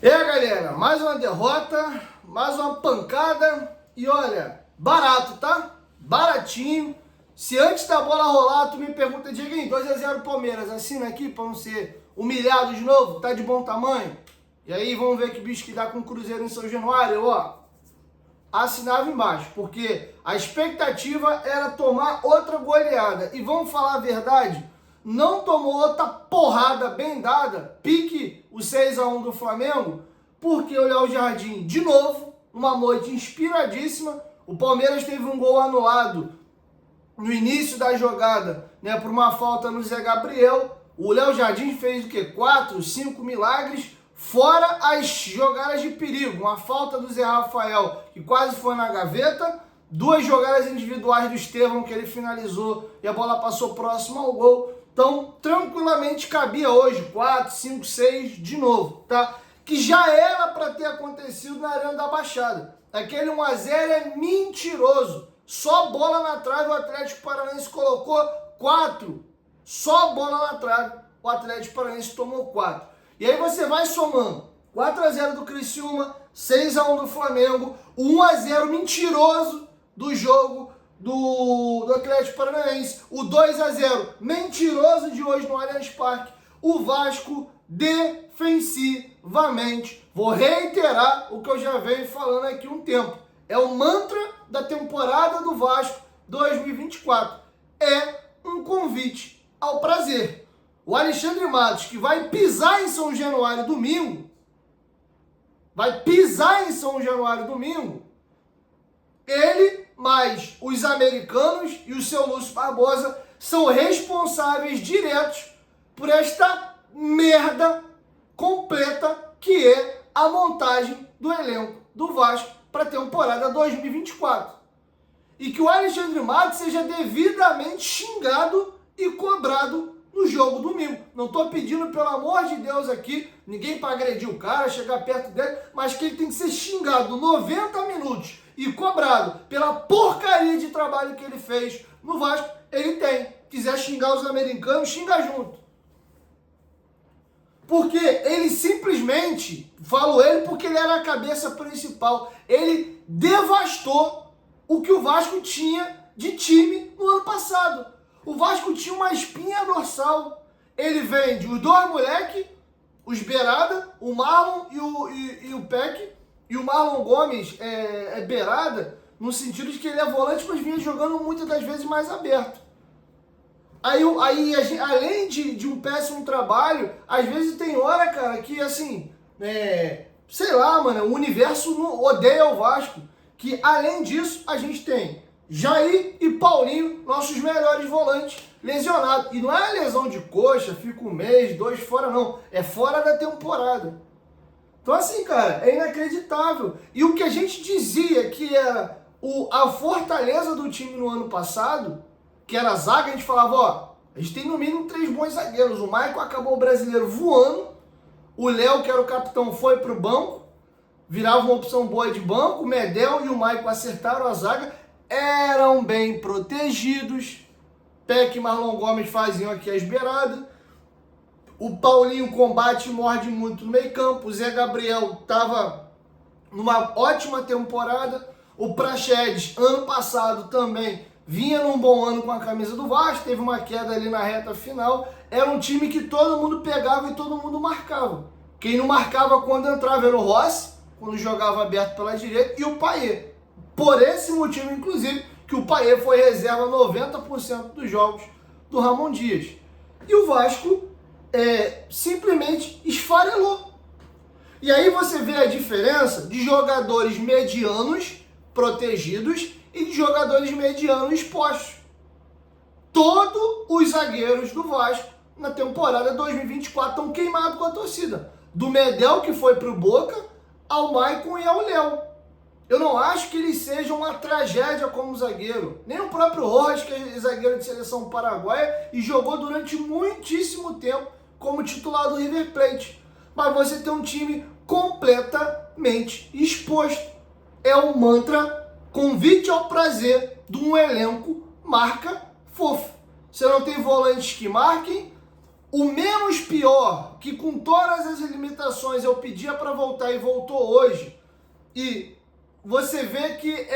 E aí, galera, mais uma derrota, mais uma pancada e olha, barato, tá? Baratinho. Se antes da bola rolar, tu me pergunta, Dieguinho, 2-0 Palmeiras, assina aqui pra não ser humilhado de novo, tá de bom tamanho? E aí, vamos ver que bicho que dá com o Cruzeiro em São Januário, ó. Assinava embaixo, porque a expectativa era tomar outra goleada. E vamos falar a verdade, não tomou outra porrada bem dada, pique o 6-1 do Flamengo, porque o Léo Jardim, de novo, uma noite inspiradíssima, o Palmeiras teve um gol anulado no início da jogada, né, por uma falta no Zé Gabriel. O Léo Jardim fez o quê? 4, 5 milagres, fora as jogadas de perigo. Uma falta do Zé Rafael, que quase foi na gaveta. 2 jogadas individuais do Estevão, que ele finalizou e a bola passou próximo ao gol. Então, tranquilamente cabia hoje 4, 5, 6 de novo, tá? Que já era para ter acontecido na Arena da Baixada. Aquele 1-0 é mentiroso. Só bola na trave, o Atlético Paranaense colocou 4. Só bola na trave, o Atlético Paranaense tomou 4. E aí você vai somando 4-0 do Criciúma, 6-1 do Flamengo, o 1-0 mentiroso do jogo do Atlético Paranaense, o 2-0 mentiroso de hoje no Allianz Parque, o Vasco defensivamente. Vou reiterar o que eu já venho falando aqui há um tempo. É o mantra da temporada do Vasco 2024. É um convite ao prazer. O Alexandre Matos, que vai pisar em São Januário domingo, ele, mais os americanos e o seu Lúcio Barbosa, são responsáveis diretos por esta merda completa que é a montagem do elenco do Vasco para a temporada 2024. E que o Alexandre Matos seja devidamente xingado e cobrado no jogo domingo. Não estou pedindo, pelo amor de Deus, aqui, ninguém para agredir o cara, chegar perto dele, mas que ele tem que ser xingado 90 minutos e cobrado pela porcaria de trabalho que ele fez no Vasco. Ele tem. Quiser xingar os americanos, xinga junto. Porque ele simplesmente, falo ele porque ele era a cabeça principal, ele devastou o que o Vasco tinha de time no ano passado. O Vasco tinha uma espinha dorsal. Ele vende os 2 moleques, os beirada, o Marlon e o Peck. E o Marlon Gomes é beirada, no sentido de que ele é volante, mas vinha jogando muitas das vezes mais aberto. Aí além de um péssimo trabalho, às vezes tem hora, cara, que assim, sei lá, mano, o universo odeia o Vasco. Que além disso, a gente tem Jair e Paulinho, nossos melhores volantes, lesionados. E não é lesão de coxa, fica 1 mês, 2 fora, não. É fora da temporada. Então assim, cara, é inacreditável. E o que a gente dizia que era a fortaleza do time no ano passado, que era a zaga, a gente falava, ó, a gente tem no mínimo 3 bons zagueiros. O Maicon acabou o brasileiro voando, o Léo, que era o capitão, foi pro banco, virava uma opção boa de banco, o Medel e o Maicon acertaram a zaga, eram bem protegidos, Peck e Marlon Gomes faziam aqui as beiradas, o Paulinho combate e morde muito no meio campo, o Zé Gabriel estava numa ótima temporada, o Praxedes, ano passado também, vinha num bom ano com a camisa do Vasco, teve uma queda ali na reta final, era um time que todo mundo pegava e todo mundo marcava. Quem não marcava quando entrava era o Rossi, quando jogava aberto pela direita, e o Payet. Por esse motivo, inclusive, que o Payet foi reserva 90% dos jogos do Ramon Dias. E o Vasco simplesmente esfarelou. E aí você vê a diferença de jogadores medianos protegidos e de jogadores medianos expostos. Todos os zagueiros do Vasco na temporada 2024 estão queimados com a torcida. Do Medel, que foi pro Boca, ao Maicon e ao Léo. Eu não acho que eles sejam uma tragédia como zagueiro. Nem o próprio Rojas, que é zagueiro de seleção paraguaia e jogou durante muitíssimo tempo como titular do River Plate. Mas você tem um time completamente exposto. É um mantra, convite ao prazer de um elenco marca fofo. Você não tem volantes que marquem, O menos pior, que com todas as limitações eu pedia para voltar e voltou hoje, e você vê que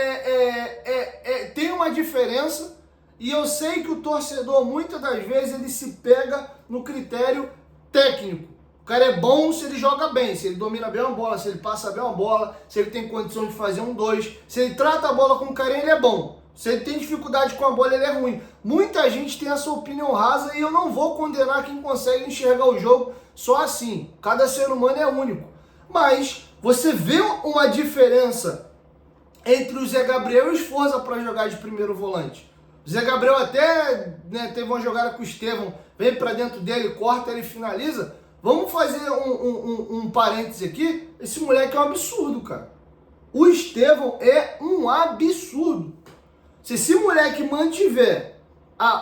tem uma diferença, e eu sei que o torcedor, muitas das vezes, ele se pega no critério técnico. O cara é bom se ele joga bem, se ele domina bem uma bola, se ele passa bem uma bola, se ele tem condição de fazer um 2, se ele trata a bola com carinho, ele é bom. Se ele tem dificuldade com a bola, ele é ruim. Muita gente tem essa opinião rasa e eu não vou condenar quem consegue enxergar o jogo só assim. Cada ser humano é único. Mas você vê uma diferença entre o Zé Gabriel e o Sforza para jogar de primeiro volante. O Zé Gabriel até teve uma jogada com o Estevão, vem para dentro dele, corta, ele finaliza. Vamos fazer um parêntese aqui. Esse moleque é um absurdo, cara. O Estevão é um absurdo. Se esse moleque mantiver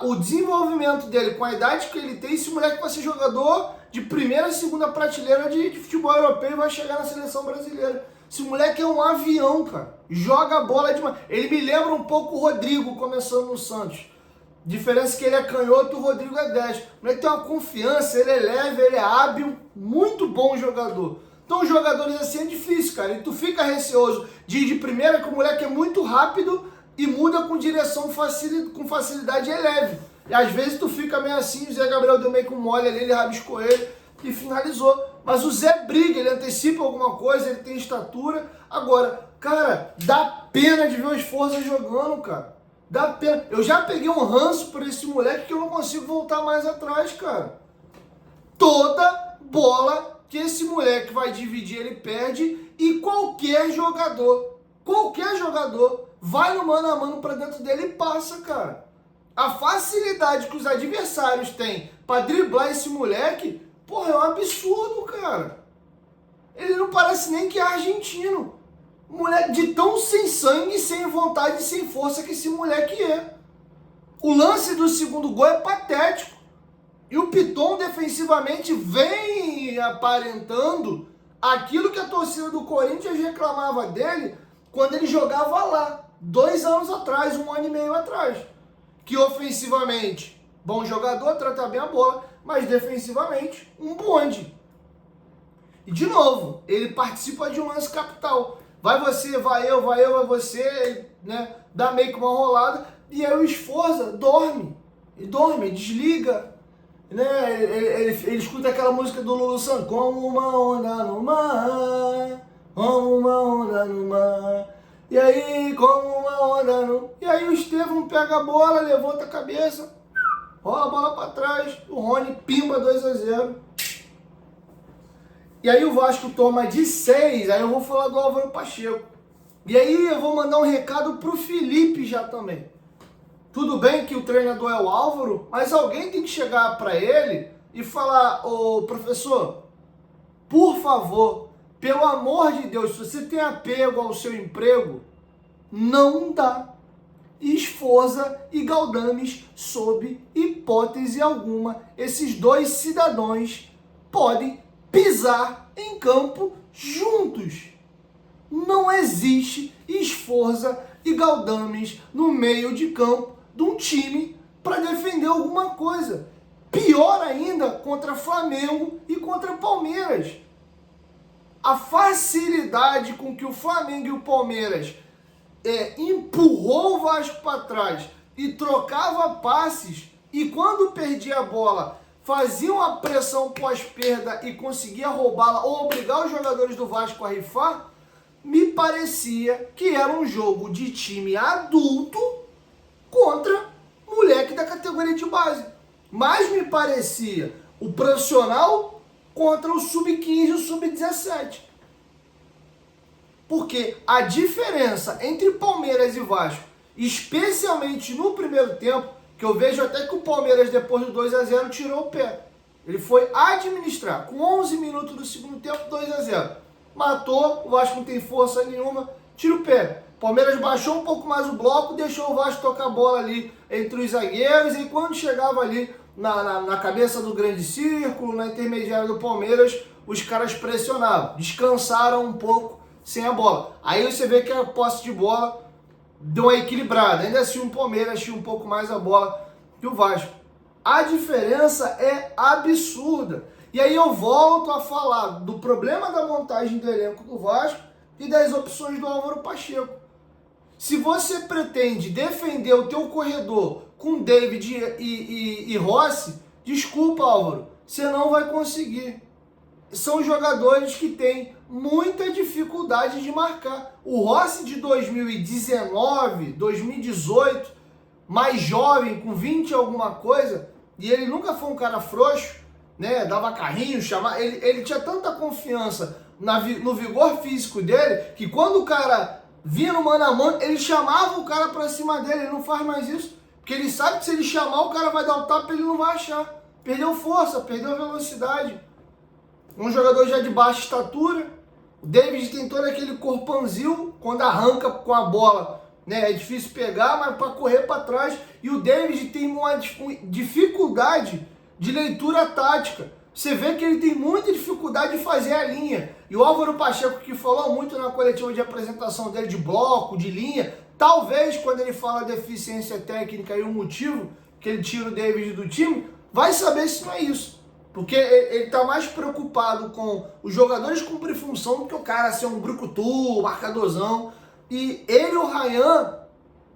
o desenvolvimento dele com a idade que ele tem, esse moleque vai ser jogador de primeira e segunda prateleira de futebol europeu e vai chegar na seleção brasileira. Esse moleque é um avião, cara. Joga a bola demais. Ele me lembra um pouco o Rodrigo começando no Santos. Diferença que ele é canhoto, o Rodrigo é 10. O moleque tem uma confiança, ele é leve, ele é hábil, muito bom jogador. Então, jogadores assim é difícil, cara. E tu fica receoso de ir de primeira, que o moleque é muito rápido e muda com direção com facilidade e é leve. E às vezes tu fica meio assim, o Zé Gabriel deu meio com mole ali, ele rabiscou ele e finalizou. Mas o Zé briga, ele antecipa alguma coisa, ele tem estatura. Agora, cara, dá pena de ver o Sforza jogando, cara. Dá pena. Eu já peguei um ranço por esse moleque que eu não consigo voltar mais atrás, cara. Toda bola que esse moleque vai dividir, ele perde. E qualquer jogador vai no mano a mano pra dentro dele e passa, cara. A facilidade que os adversários têm pra driblar esse moleque, porra, é um absurdo, cara. Ele não parece nem que é argentino. Moleque de tão sem sangue, sem vontade e sem força que esse moleque é. O lance do segundo gol é patético. E o Piton defensivamente vem aparentando aquilo que a torcida do Corinthians reclamava dele quando ele jogava lá, 2 anos atrás, 1 ano e meio atrás. Que ofensivamente, bom jogador, trata bem a bola, mas defensivamente, um bonde. E de novo, ele participa de um lance capital. Vai você, vai eu, vai você, né? Dá meio que uma rolada. E aí o Sforza dorme. Ele dorme, desliga. Né? Ele escuta aquela música do Lulu Santos. Como uma onda no mar. Como uma onda no mar. E aí, como uma onda no... E aí o Estevão pega a bola, levanta a cabeça. Rola a bola pra trás. O Rony pimba 2-0. E aí o Vasco toma de 6, aí eu vou falar do Álvaro Pacheco. E aí eu vou mandar um recado pro Felipe já também. Tudo bem que o treinador é o Álvaro, mas alguém tem que chegar para ele e falar: ô professor, por favor, pelo amor de Deus, se você tem apego ao seu emprego, não dá. Sforza e Galdames, sob hipótese alguma, esses dois cidadãos podem pisar em campo juntos. Não existe Sforza e Galdames no meio de campo de um time para defender alguma coisa. Pior ainda, contra Flamengo e contra Palmeiras. A facilidade com que o Flamengo e o Palmeiras empurrou o Vasco para trás e trocava passes, e quando perdia a bola fazia uma pressão pós-perda e conseguia roubá-la ou obrigar os jogadores do Vasco a rifar, me parecia que era um jogo de time adulto contra moleque da categoria de base. Mas me parecia o profissional contra o sub-15 e o sub-17. Porque a diferença entre Palmeiras e Vasco, especialmente no primeiro tempo, que eu vejo até que o Palmeiras, depois do 2-0, tirou o pé. Ele foi administrar. Com 11 minutos do segundo tempo, 2-0. Matou, o Vasco não tem força nenhuma, tira o pé. O Palmeiras baixou um pouco mais o bloco, deixou o Vasco tocar a bola ali entre os zagueiros, e quando chegava ali na cabeça do grande círculo, na intermediária do Palmeiras, os caras pressionavam, descansaram um pouco sem a bola. Aí você vê que a posse de bola deu uma equilibrada. Ainda assim o Palmeiras tinha um pouco mais a bola que o Vasco. A diferença é absurda. E aí eu volto a falar do problema da montagem do elenco do Vasco e das opções do Álvaro Pacheco. Se você pretende defender o teu corredor com David e Rossi, desculpa, Álvaro, você não vai conseguir. São jogadores que têm muita dificuldade de marcar. O Rossi de 2019, 2018, mais jovem, com 20 e alguma coisa, e ele nunca foi um cara frouxo, né? Dava carrinho, chamava. Ele tinha tanta confiança no vigor físico dele, que quando o cara vinha no mano a mano, ele chamava o cara pra cima dele. Ele não faz mais isso, porque ele sabe que se ele chamar, o cara vai dar o tapa e ele não vai achar. Perdeu força, perdeu velocidade. Um jogador já de baixa estatura. O David tem todo aquele corpãozinho, quando arranca com a bola, né, é difícil pegar, mas para correr para trás. E o David tem uma dificuldade de leitura tática. Você vê que ele tem muita dificuldade de fazer a linha. E o Álvaro Pacheco, que falou muito na coletiva de apresentação dele de bloco, de linha, talvez quando ele fala deficiência técnica e o motivo que ele tira o David do time, vai saber se não é isso. Porque ele está mais preocupado com os jogadores cumprir função do que o cara ser um brucutu, marcadorzão. E ele, o Ryan,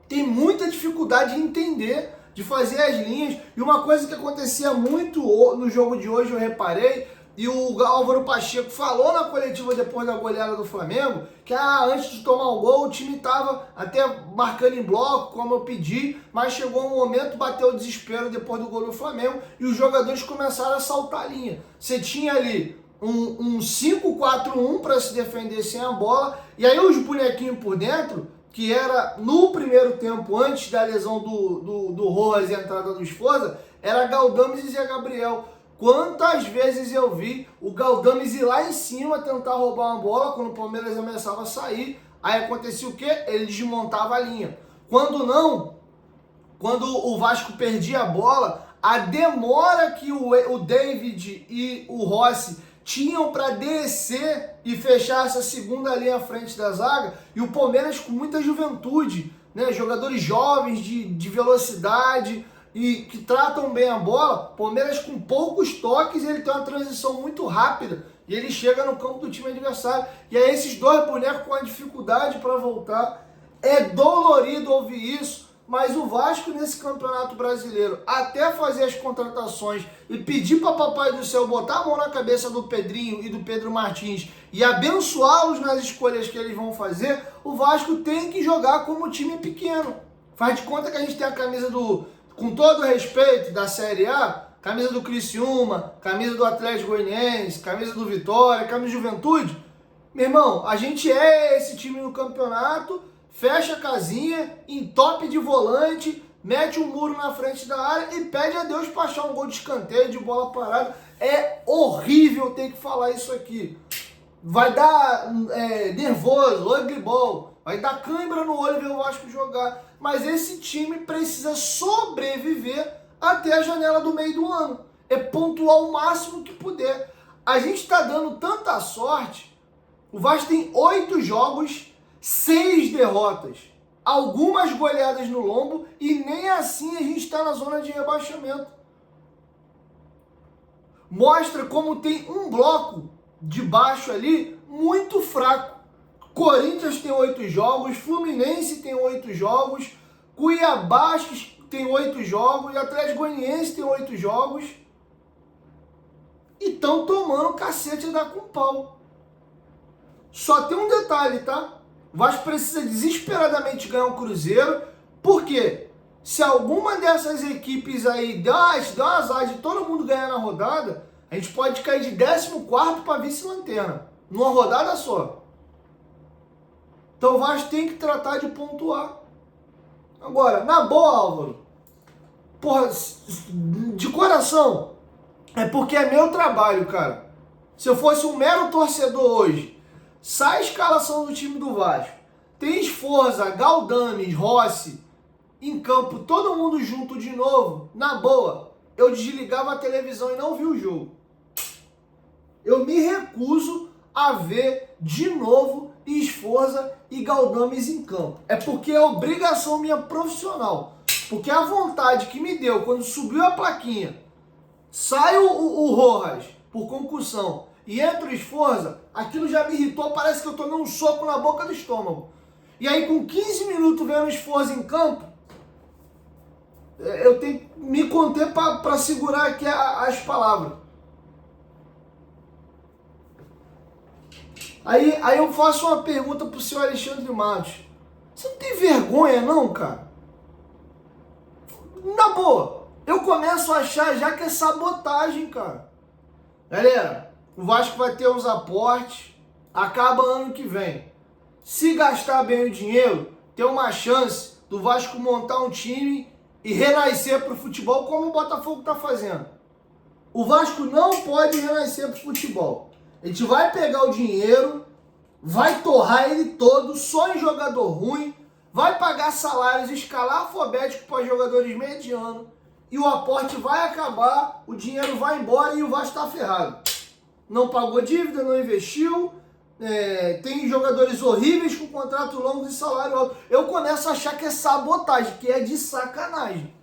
tem muita dificuldade de entender, de fazer as linhas. E uma coisa que acontecia muito no jogo de hoje, eu reparei, e o Álvaro Pacheco falou na coletiva depois da goleada do Flamengo, que antes de tomar o gol, o time estava até marcando em bloco, como eu pedi, mas chegou um momento, bateu o desespero depois do gol do Flamengo, e os jogadores começaram a saltar a linha. Você tinha ali um 5-4-1 para se defender sem a bola, e aí os bonequinhos por dentro, que era no primeiro tempo, antes da lesão do Rojas e a entrada do Esforza, era Galdames e Zé Gabriel. Quantas vezes eu vi o Galdames ir lá em cima tentar roubar uma bola quando o Palmeiras começava a sair, aí acontecia o quê? Ele desmontava a linha. Quando não, quando o Vasco perdia a bola, a demora que o David e o Rossi tinham para descer e fechar essa segunda linha à frente da zaga, e o Palmeiras com muita juventude, né? Jogadores jovens de velocidade e que tratam bem a bola. Palmeiras com poucos toques, ele tem uma transição muito rápida e ele chega no campo do time adversário. E aí esses dois bonecos com a dificuldade para voltar. É dolorido ouvir isso, mas o Vasco nesse Campeonato Brasileiro, até fazer as contratações e pedir para Papai do Céu botar a mão na cabeça do Pedrinho e do Pedro Martins e abençoá-los nas escolhas que eles vão fazer, o Vasco tem que jogar como time pequeno. Faz de conta que a gente tem a camisa com todo o respeito, da Série A, camisa do Criciúma, camisa do Atlético Goianiense, camisa do Vitória, camisa do Juventude. Meu irmão, a gente é esse time no campeonato, fecha a casinha, entope de volante, mete um muro na frente da área e pede a Deus para achar um gol de escanteio, de bola parada. É horrível ter que falar isso aqui. Vai dar nervoso, ugly ball, vai dar cãibra no olho ver o Vasco jogar. Mas esse time precisa sobreviver até a janela do meio do ano. É pontuar o máximo que puder. A gente está dando tanta sorte. O Vasco tem 8 jogos, 6 derrotas. Algumas goleadas no lombo e nem assim a gente está na zona de rebaixamento. Mostra como tem um bloco de baixo ali muito fraco. Corinthians tem 8 jogos, Fluminense tem 8 jogos, Cuiabá tem 8 jogos, Atlético Goianiense tem 8 jogos. E estão tomando cacete da com pau. Só tem um detalhe, tá? O Vasco precisa desesperadamente ganhar o Cruzeiro, porque se alguma dessas equipes aí der uma azar de todo mundo ganhar na rodada, a gente pode cair de 14º para vice-lanterna, numa rodada só. Então o Vasco tem que tratar de pontuar. Agora, na boa, Álvaro, porra, de coração, é porque é meu trabalho, cara. Se eu fosse um mero torcedor hoje, sai a escalação do time do Vasco, tem Esforza, Galdames, Rossi em campo, todo mundo junto de novo, na boa, eu desligava a televisão e não vi o jogo. Eu me recuso a ver de novo Esforza e Galdames em campo. É porque é obrigação minha profissional. Porque a vontade que me deu quando subiu a plaquinha, sai o Rojas por concussão e entra o Sforza, aquilo já me irritou, parece que eu tomei um soco na boca do estômago. E aí com 15 minutos vendo o Sforza em campo, eu tenho que me conter para segurar aqui as palavras. Aí eu faço uma pergunta pro senhor Alexandre Matos. Você não tem vergonha não, cara? Na boa, eu começo a achar já que é sabotagem, cara. Galera, o Vasco vai ter uns aportes, acaba ano que vem. Se gastar bem o dinheiro, tem uma chance do Vasco montar um time e renascer pro futebol como o Botafogo tá fazendo. O Vasco não pode renascer pro futebol. A gente vai pegar o dinheiro, vai torrar ele todo, só em jogador ruim, vai pagar salários, escalar alfabético para jogadores medianos, e o aporte vai acabar, o dinheiro vai embora e o Vasco está ferrado. Não pagou dívida, não investiu, tem jogadores horríveis com contrato longo e salário alto. Eu começo a achar que é sabotagem, que é de sacanagem.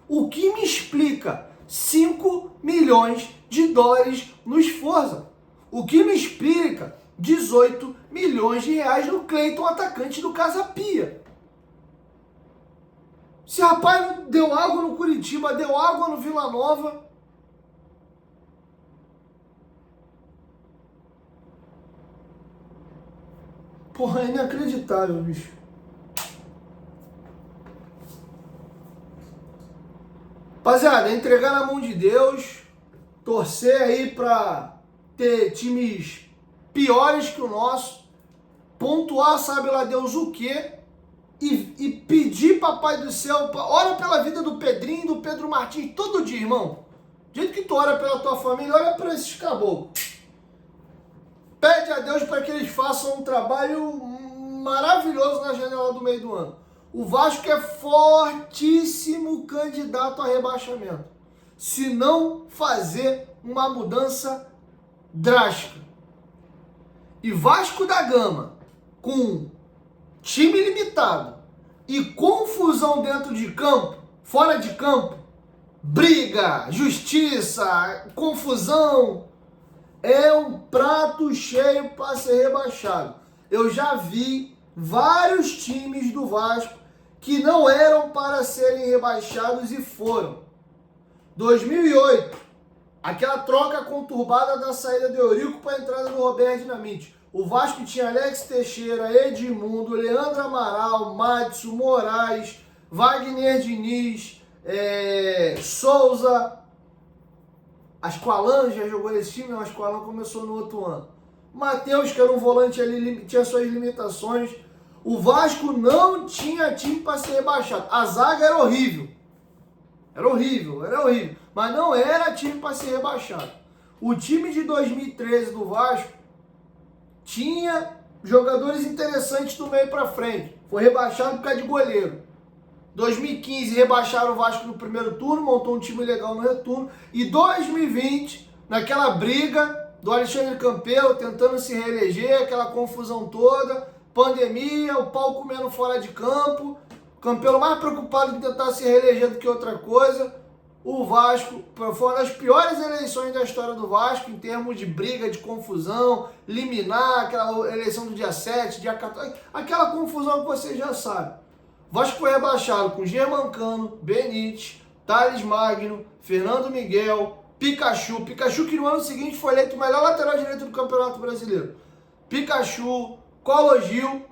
O que me explica 5 milhões de dólares no Sforza? O que me explica 18 milhões de reais no Cleiton, atacante do Casa Pia? Esse rapaz deu água no Curitiba, deu água no Vila Nova. Porra, é inacreditável, bicho. Rapaziada, entregar na mão de Deus, torcer aí pra ter times piores que o nosso, pontuar sabe lá Deus o quê, e pedir papai do céu, ora pela vida do Pedrinho, do Pedro Martins, todo dia, irmão. Do jeito que tu ora pela tua família, olha para esses caboclos. Pede a Deus para que eles façam um trabalho maravilhoso na janela do meio do ano. O Vasco é fortíssimo candidato a rebaixamento, se não fazer uma mudança drástica. E Vasco da Gama, com time limitado e confusão dentro de campo, fora de campo, briga, justiça, confusão, é um prato cheio para ser rebaixado. Eu já vi vários times do Vasco que não eram para serem rebaixados e foram. 2008, aquela troca conturbada da saída do Eurico para a entrada do Roberto Dinamite. O Vasco tinha Alex Teixeira, Edmundo, Leandro Amaral, Madison, Moraes, Wagner Diniz, Souza. Asqualan já jogou nesse time, o Asqualan começou no outro ano. Matheus, que era um volante ali, tinha suas limitações. O Vasco não tinha time para ser rebaixado. A zaga era horrível. Era horrível. Mas não era time para ser rebaixado. O time de 2013 do Vasco tinha jogadores interessantes do meio para frente. Foi rebaixado por causa de goleiro. 2015 rebaixaram o Vasco no primeiro turno, montou um time legal no retorno. E 2020, naquela briga do Alexandre Campelo tentando se reeleger, aquela confusão toda, pandemia, o pau comendo fora de campo, Campelo mais preocupado em tentar se reeleger do que outra coisa. O Vasco foi uma das piores eleições da história do Vasco, em termos de briga, de confusão, liminar, aquela eleição do dia 7, dia 14, aquela confusão que você já sabe. O Vasco foi rebaixado com Germancano, Benítez, Thales Magno, Fernando Miguel, Pikachu que no ano seguinte foi eleito o melhor lateral direito do Campeonato Brasileiro. Pikachu, Colo Gil,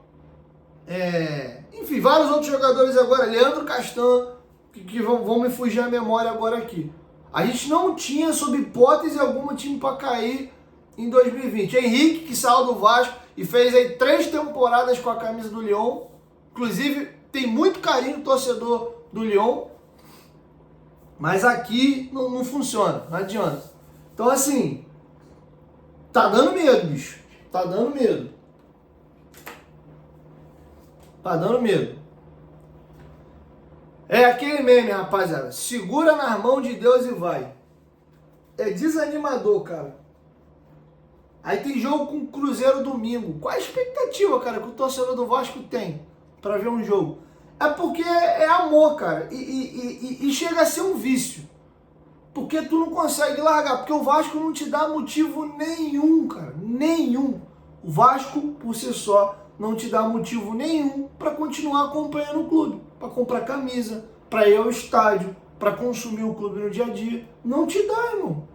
enfim, vários outros jogadores agora, Leandro Castan, que vão me fugir a memória agora aqui. A gente não tinha, sob hipótese alguma, time para cair em 2020. Henrique, que saiu do Vasco e fez aí 3 temporadas com a camisa do Lyon, inclusive tem muito carinho do torcedor do Lyon, mas aqui não funciona, não adianta. Então assim, tá dando medo, bicho, tá dando medo. Tá dando medo. É aquele meme, rapaziada. Segura nas mãos de Deus e vai. É desanimador, cara. Aí tem jogo com o Cruzeiro domingo. Qual a expectativa, cara, que o torcedor do Vasco tem pra ver um jogo? É porque é amor, cara. E chega a ser um vício. Porque tu não consegue largar. Porque o Vasco não te dá motivo nenhum, cara. Nenhum. O Vasco, por si só, não te dá motivo nenhum para continuar acompanhando o clube. Para comprar camisa, para ir ao estádio, para consumir o clube no dia a dia. Não te dá, irmão.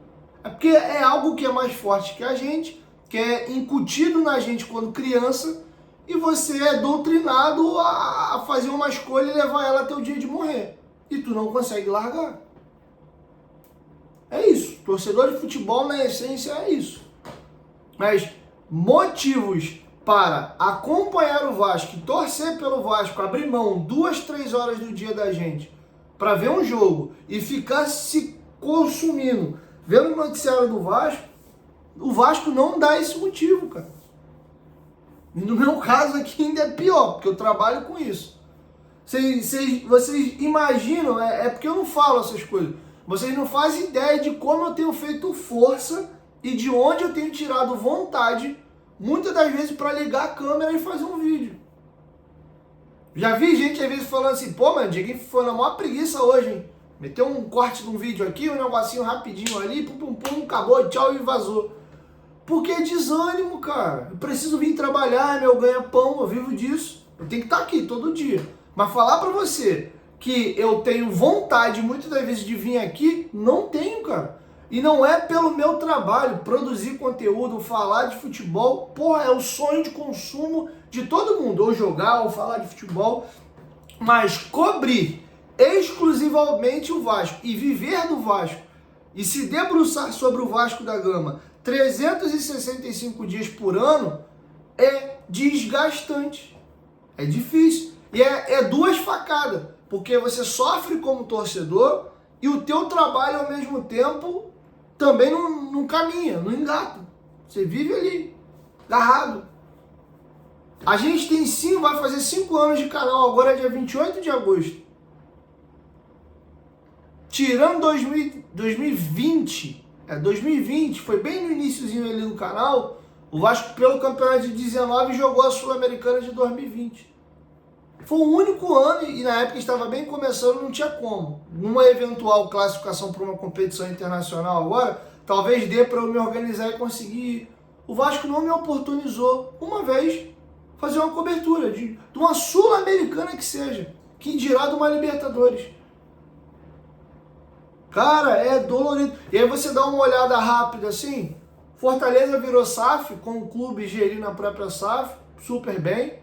É porque é algo que é mais forte que a gente, que é incutido na gente quando criança, e você é doutrinado a fazer uma escolha e levar ela até o dia de morrer. E tu não consegue largar. É isso. Torcedor de futebol, na essência, é isso. Mas motivos para acompanhar o Vasco, torcer pelo Vasco, abrir mão 2, 3 horas do dia da gente para ver um jogo e ficar se consumindo, vendo o noticiário do Vasco, o Vasco não dá esse motivo, cara. E no meu caso aqui ainda é pior, porque eu trabalho com isso. Vocês imaginam, é porque eu não falo essas coisas, vocês não fazem ideia de como eu tenho feito força e de onde eu tenho tirado vontade, muitas das vezes, para ligar a câmera e fazer um vídeo. Já vi gente às vezes falando assim, pô, mano, Dieguinho foi na maior preguiça hoje, hein? Meteu um corte de um vídeo aqui, um negocinho rapidinho ali, pum, pum, pum, acabou, tchau e vazou. Porque é desânimo, cara. Eu preciso vir trabalhar, meu ganha-pão, eu vivo disso. Eu tenho que estar aqui todo dia. Mas falar pra você que eu tenho vontade, muitas das vezes, de vir aqui, não tenho, cara. E não é pelo meu trabalho, produzir conteúdo, falar de futebol. Porra, é o sonho de consumo de todo mundo. Ou jogar, ou falar de futebol. Mas cobrir exclusivamente o Vasco e viver do Vasco e se debruçar sobre o Vasco da Gama 365 dias por ano é desgastante, é difícil. E é duas facadas, porque você sofre como torcedor e o teu trabalho ao mesmo tempo também não caminha, não engata. Você vive ali, agarrado. A gente vai fazer 5 anos de canal, agora é dia 28 de agosto. Tirando 2020, 2020, foi bem no iniciozinho ali do canal, o Vasco pelo campeonato de 19 jogou a Sul-Americana de 2020. Foi o único ano, e na época estava bem começando, não tinha como. Numa eventual classificação para uma competição internacional agora, talvez dê para eu me organizar e conseguir ir. O Vasco não me oportunizou uma vez fazer uma cobertura de uma Sul-Americana que seja, que dirá de uma Libertadores. Cara, é dolorido. E aí você dá uma olhada rápida assim, Fortaleza virou SAF, com o clube gerindo a própria SAF, super bem.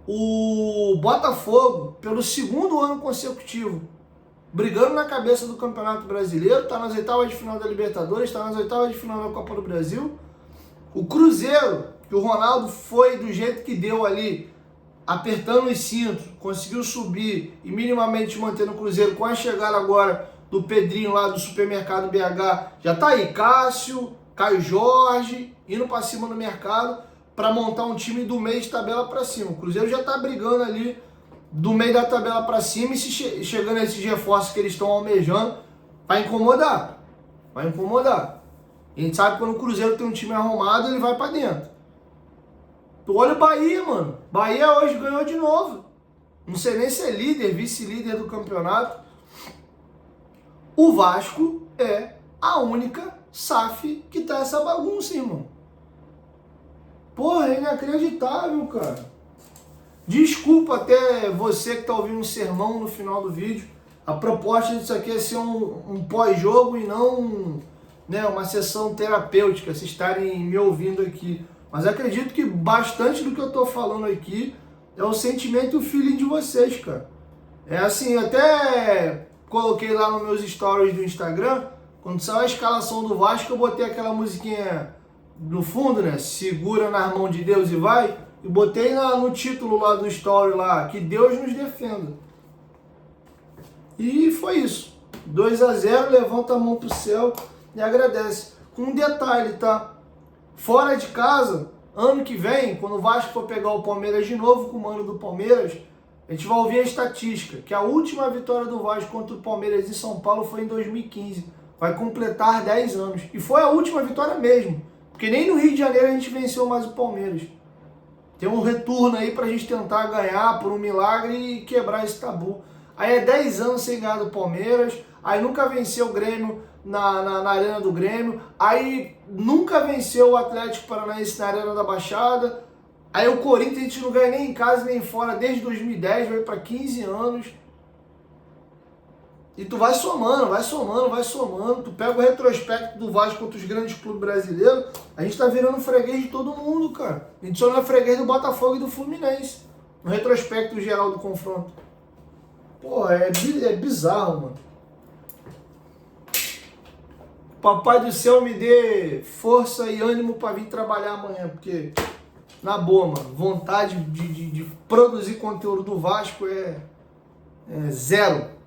O Botafogo, pelo 2º ano consecutivo, brigando na cabeça do Campeonato Brasileiro, está nas oitavas de final da Libertadores, está nas oitavas de final da Copa do Brasil. O Cruzeiro, que o Ronaldo foi do jeito que deu ali, apertando os cintos, conseguiu subir e minimamente manter no Cruzeiro com a chegada agora do Pedrinho lá do Supermercado BH. Já tá aí Cássio, Caio Jorge, indo para cima no mercado para montar um time do meio de tabela para cima. O Cruzeiro já tá brigando ali do meio da tabela para cima e se chegando a esses reforços que eles estão almejando, vai incomodar. Vai incomodar. A gente sabe que quando o Cruzeiro tem um time arrumado, ele vai para dentro. Tu olha o Bahia, mano. Bahia hoje ganhou de novo. Não sei nem se é líder, vice-líder do campeonato. O Vasco é a única SAF que tá essa bagunça, irmão. Porra, é inacreditável, cara. Desculpa até você que tá ouvindo um sermão no final do vídeo. A proposta disso aqui é ser um pós-jogo e não uma sessão terapêutica, vocês estarem me ouvindo aqui. Mas acredito que bastante do que eu tô falando aqui é o sentimento e o feeling de vocês, cara. É assim, até coloquei lá nos meus stories do Instagram, quando saiu a escalação do Vasco, eu botei aquela musiquinha no fundo, né? Segura nas mãos de Deus e vai. E botei no título lá do story lá, que Deus nos defenda. E foi isso. 2-0, levanta a mão pro céu e agradece. Com um detalhe, tá? Fora de casa, ano que vem, quando o Vasco for pegar o Palmeiras de novo com o mano do Palmeiras, a gente vai ouvir a estatística, que a última vitória do Vasco contra o Palmeiras em São Paulo foi em 2015. Vai completar 10 anos. E foi a última vitória mesmo. Porque nem no Rio de Janeiro a gente venceu mais o Palmeiras. Tem um retorno aí pra gente tentar ganhar por um milagre e quebrar esse tabu. Aí é 10 anos sem ganhar do Palmeiras, aí nunca venceu o Grêmio na Arena do Grêmio, aí nunca venceu o Atlético Paranaense na Arena da Baixada, aí o Corinthians a gente não ganha nem em casa nem fora desde 2010, vai para 15 anos. E tu vai somando, vai somando, vai somando. Tu pega o retrospecto do Vasco contra os grandes clubes brasileiros, a gente tá virando freguês de todo mundo, cara. A gente só não é freguês do Botafogo e do Fluminense. No retrospecto geral do confronto. Pô, é bizarro, mano. Papai do céu me dê força e ânimo pra vir trabalhar amanhã, porque, na boa, mano, vontade de produzir conteúdo do Vasco é zero.